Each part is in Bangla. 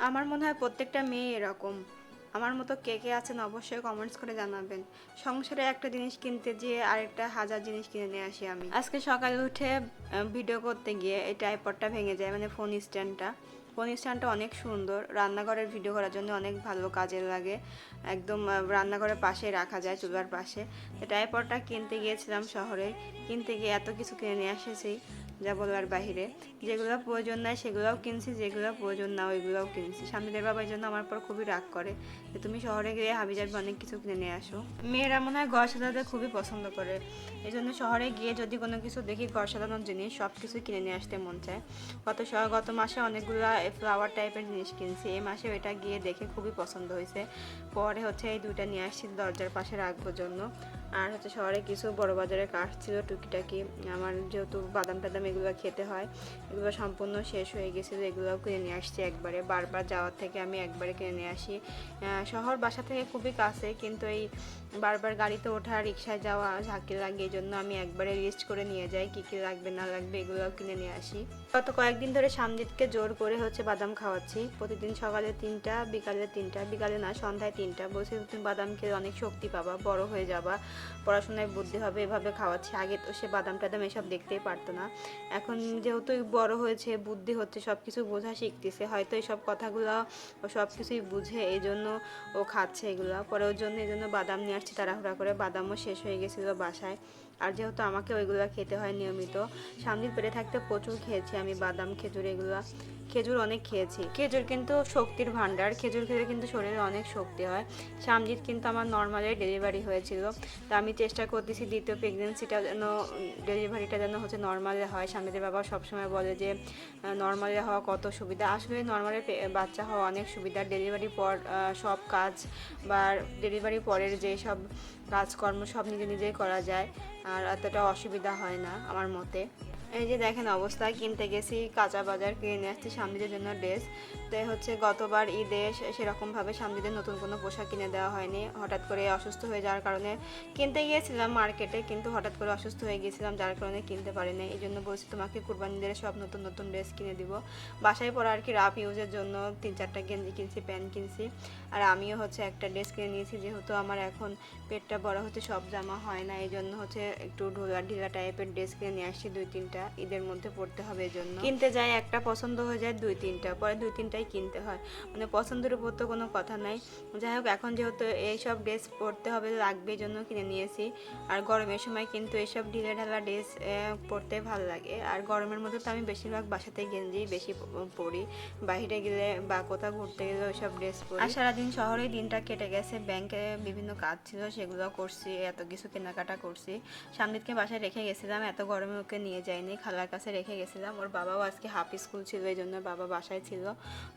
আমার মনে হয় প্রত্যেকটা মেয়ে এরকম। আমার মতো কে কে আছেন অবশ্যই কমেন্টস করে জানাবেন। সংসারে একটা জিনিস কিনতে যেয়ে আরেকটা হাজার জিনিস কিনে নিয়ে আসি আমি। আজকে সকালে উঠে ভিডিও করতে গিয়ে এই ট্রাইপডটা ভেঙে যায়, মানে ফোন স্ট্যান্ডটা। ফোন স্ট্যান্ডটা অনেক সুন্দর, রান্নাঘরের ভিডিও করার জন্য অনেক ভালো কাজে লাগে। একদম রান্নাঘরের পাশে রাখা যায়, চুলার পাশে। তো ট্রাইপডটা কিনতে গিয়েছিলাম শহরে, কিনতে গিয়ে এত কিছু কিনে নিয়ে এসেছি যা বলার বাহিরে। যেগুলো প্রয়োজন নাই সেগুলোও কিনছি, যেগুলো প্রয়োজন না ওইগুলোও কিনছি। স্বামীদের বাবার জন্য আমার পর খুবই রাগ করে যে তুমি শহরে গিয়ে হাবিজাবি অনেক কিছু কিনে নিয়ে আসো। মেয়েরা মনে হয় ঘর সাজাতে খুবই পছন্দ করে, এই জন্য শহরে গিয়ে যদি কোনো কিছু দেখি ঘর সাজানোর জিনিস সব কিছু কিনে নিয়ে আসতে মন চায়। গত মাসে অনেকগুলো ফ্লাওয়ার টাইপের জিনিস কিনছি, এই মাসে ওইটা গিয়ে দেখে খুবই পছন্দ হয়েছে। পরে হচ্ছে এই দুইটা নিয়ে আসছি দরজার পাশে রাখবার জন্য। আর হচ্ছে শহরে কিছু বড় বাজারে কাঠ ছিল টুকিটাকি, আমার যেহেতু বাদাম টাদাম এগুলো খেতে হয়, এগুলো সম্পূর্ণ শেষ হয়ে গেছিলো, এগুলোও কিনে নিয়ে আসছি একবারে। বারবার যাওয়ার থেকে আমি একবারে কিনে নিয়ে আসি। শহর বাসা থেকে খুবই কাছে, কিন্তু এই বারবার গাড়িতে ওঠা রিক্সায় যাওয়া ঝাঁকি লাগে, এই জন্য আমি একবারে লিস্ট করে নিয়ে যাই কী কী লাগবে না লাগবে, এগুলোও কিনে নিয়ে আসি। গত কয়েকদিন ধরে সামজিৎকে জোর করে হচ্ছে বাদাম খাওয়াচ্ছি, প্রতিদিন সকালে 3টা, বিকালে 3টা, বিকালে না সন্ধ্যায় 3টা। বলছি তুমি বাদাম খেলে অনেক শক্তি পাবা, বড় হয়ে যাবা, পড়াশোনায় বুদ্ধি হবে, এভাবে খাওয়াচ্ছি। আগে তো সে বাদাম টাদাম এসব দেখতেই পারতো না, এখন যেহেতু বড় হয়েছে, বুদ্ধি হচ্ছে, সব কিছু বোঝা শিখতেছে, হয়তো এইসব কথাগুলো ও সব কিছুই বুঝে, এই জন্য ও খাচ্ছে এগুলো। পরে ওর জন্য এই জন্য বাদাম নিয়ে আসছি তাড়াহুড়া করে, বাদামও শেষ হয়ে গেছিলো বাসায়। আর যেহেতু আমাকে ওইগুলো খেতে হয় নিয়মিত, সামনের পেটে থাকতে প্রচুর খেয়েছি আমি বাদাম, খেজুর, এগুলো খেজুর অনেক খেয়েছি। খেজুর কিন্তু শক্তির ভাণ্ডার, খেজুর খেলে কিন্তু শরীরে অনেক শক্তি হয়। সামজিৎ কিন্তু আমার নর্মালি ডেলিভারি হয়েছিল, তা আমি চেষ্টা করতেছি দ্বিতীয় প্রেগনেন্সিটা যেন, ডেলিভারিটা যেন হচ্ছে নর্মালে হয়। স্বামীদের বাবা সবসময় বলে যে নর্মালে হওয়া কত সুবিধা, আসলে নর্মালে বাচ্চা হওয়া অনেক সুবিধা। ডেলিভারির পর সব কাজ বা ডেলিভারির পরের যে সব কাজকর্ম সব নিজে নিজেই করা যায়, আর এতটা অসুবিধা হয় না আমার মতে। এই যে দেখেন অবস্থা, কিনতে গেছি কাঁচা বাজার, কিনে নিয়ে আসছি সামজিদের জন্য ড্রেস। তো হচ্ছে গতবার ঈদে সেরকমভাবে সামজিদের নতুন কোনো পোশাক কিনে দেওয়া হয়নি, হঠাৎ করে অসুস্থ হয়ে যাওয়ার কারণে কিনতে গিয়েছিলাম মার্কেটে, কিন্তু হঠাৎ করে অসুস্থ হয়ে গিয়েছিলাম যার কারণে কিনতে পারিনি। এই জন্য বলছি তোমাকে কুরবানিদের সব নতুন নতুন ড্রেস কিনে দিব, বাসায় পরা আর কি, রাফ ইউজের জন্য 3-4টা গেঞ্জি কিনছি, প্যান্ট কিনছি। আর আমিও হচ্ছে একটা ড্রেস কিনে নিয়েছি, যেহেতু আমার এখন পেটটা বড় হচ্ছে, সব জামা হয় না, এই জন্য হচ্ছে একটু ঢোলা ঢিলা টাইপের ড্রেস কিনে নিয়ে আসছি 2-3টা, ঈদের মধ্যে পড়তে হবে, এই জন্য কিনতে যাই। একটা পছন্দ হয়ে যায় 2-3টা, পরে 2-3টাই কিনতে হয়, মানে পছন্দের উপর তো কোনো কথা নাই। যাই হোক, এখন যেহেতু এইসব ড্রেস পরতে হবে লাগবে, এই জন্য কিনে নিয়েছি। আর গরমের সময় কিন্তু এইসব ঢিলে ঢালা ড্রেস পরতে ভালো লাগে। আর গরমের মধ্যে তো আমি বেশিরভাগ বাসাতে গেঞ্জি বেশি পরি, বাইরে গেলে বা কোথাও ঘুরতে গেলে ওইসব ড্রেস পরি। আর সারাদিন শহরেই দিনটা কেটে গেছে, ব্যাংকে বিভিন্ন কাজ ছিল সেগুলো করছি, এত কিছু কেনাকাটা করছি। সামনেকে বাসায় রেখে গেছিলাম, এত গরমে ওকে নিয়ে যাইনি, খালার কাছে রেখে গেছিলাম। ওর বাবাও আজকে হাফ স্কুল ছিল, এই জন্য বাবা বাসায় ছিল।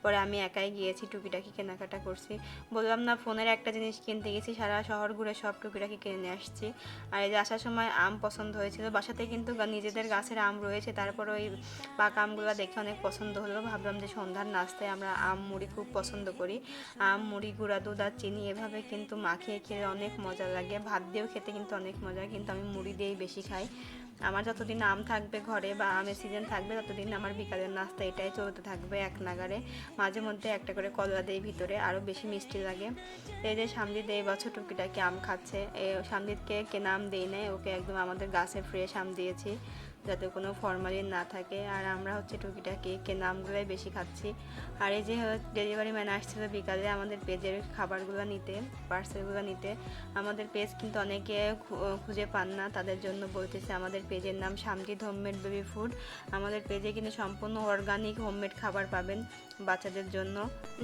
পরে আমি একাই গিয়েছি, টুকিটাকি কেনাকাটা করছি। বললাম না, ফোনের একটা জিনিস কিনতে গেছি, সারা শহর ঘুরে সব টুকিটাকি কিনে নিয়ে আসছি। আর এই যে আসার সময় আম পছন্দ হয়েছিল, বাসাতে কিন্তু নিজেদের গাছের আম রয়েছে, তারপর ওই পাকা আমগুলো দেখে অনেক পছন্দ হলো। ভাবলাম যে সন্ধ্যার নাস্তায় আমরা আম মুড়ি খুব পছন্দ করি, আম মুড়ি, গুঁড়া দুধ আর চিনি এভাবে কিন্তু মাখিয়ে খেলে অনেক মজা লাগে, ভাত দিয়েও খেতে কিন্তু অনেক মজা, কিন্তু আমি মুড়ি দিয়েই বেশি খাই। আমার যতদিন আম থাকবে ঘরে বা আমের সিজন থাকবে, ততদিন আমার বিকালের নাস্তা এটাই চলতে থাকবে এক নাগারে। মাঝে মধ্যে একটা করে কলা দেই ভিতরে, আরও বেশি মিষ্টি লাগে। এই যে সামজিৎ এই বছর টুকিটাকি আম খাচ্ছে, সামজিৎকে কেনা আম দিই নাই, ওকে একদম আমাদের গাছের ফ্রেশ আম দিয়েছি, যাতে কোনো ফরমালিন না থাকে। আর আমরা হচ্ছে টুকিটাকি কেনা আমগুলোই বেশি খাচ্ছি। আর এই যে ডেলিভারি ম্যান আসছিলো বিকালে আমাদের পেজের খাবারগুলো নিতে, পার্সেলগুলো নিতে। আমাদের পেজ কিন্তু অনেকে খুঁজে পান না, তাদের জন্য বলতেছে, আমাদের পেজের নাম সামজিৎ হোমমেড বেবি ফুড। আমাদের পেজে কিন্তু সম্পূর্ণ অর্গানিক হোমমেড খাবার পাবেন বাচ্চাদের জন্য।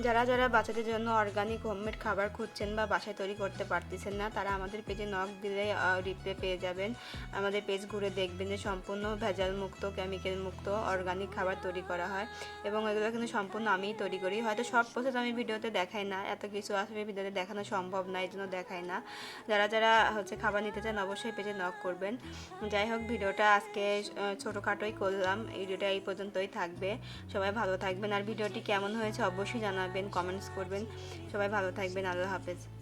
যারা যারা বাচ্চাদের জন্য অর্গানিক হোমমেড খাবার খুঁজছেন বা বাসায় তৈরি করতে পারতেছেন না, তারা আমাদের পেজে নক দিলে রিপ্লে পেয়ে যাবেন। আমাদের পেজ ঘুরে দেখবেন যে সম্পূর্ণ ভেজাল মুক্ত, কেমিক্যাল মুক্ত অর্গানিক খাবার তৈরি করা হয়, এবং এগুলো কিন্তু সম্পূর্ণ আমিই তৈরি করি। হয়তো সব প্রসেস আমি ভিডিওতে দেখাই না, এত কিছু আসলে ভিডিওতে দেখানো সম্ভব না, এই জন্য দেখাই না। যারা যারা হচ্ছে খাবার নিতে চান অবশ্যই পেজে নক করবেন। যাই হোক, ভিডিওটা আজকে ছোটোখাটোই করলাম, এই ভিডিওটা এই পর্যন্তই থাকবে। সবাই ভালো থাকবেন, আর ভিডিওটি কেমন হয়েছে অবশ্যই জানাবেন, কমেন্টস করবেন। সবাই ভালো থাকবেন, আল্লাহ হাফেজ।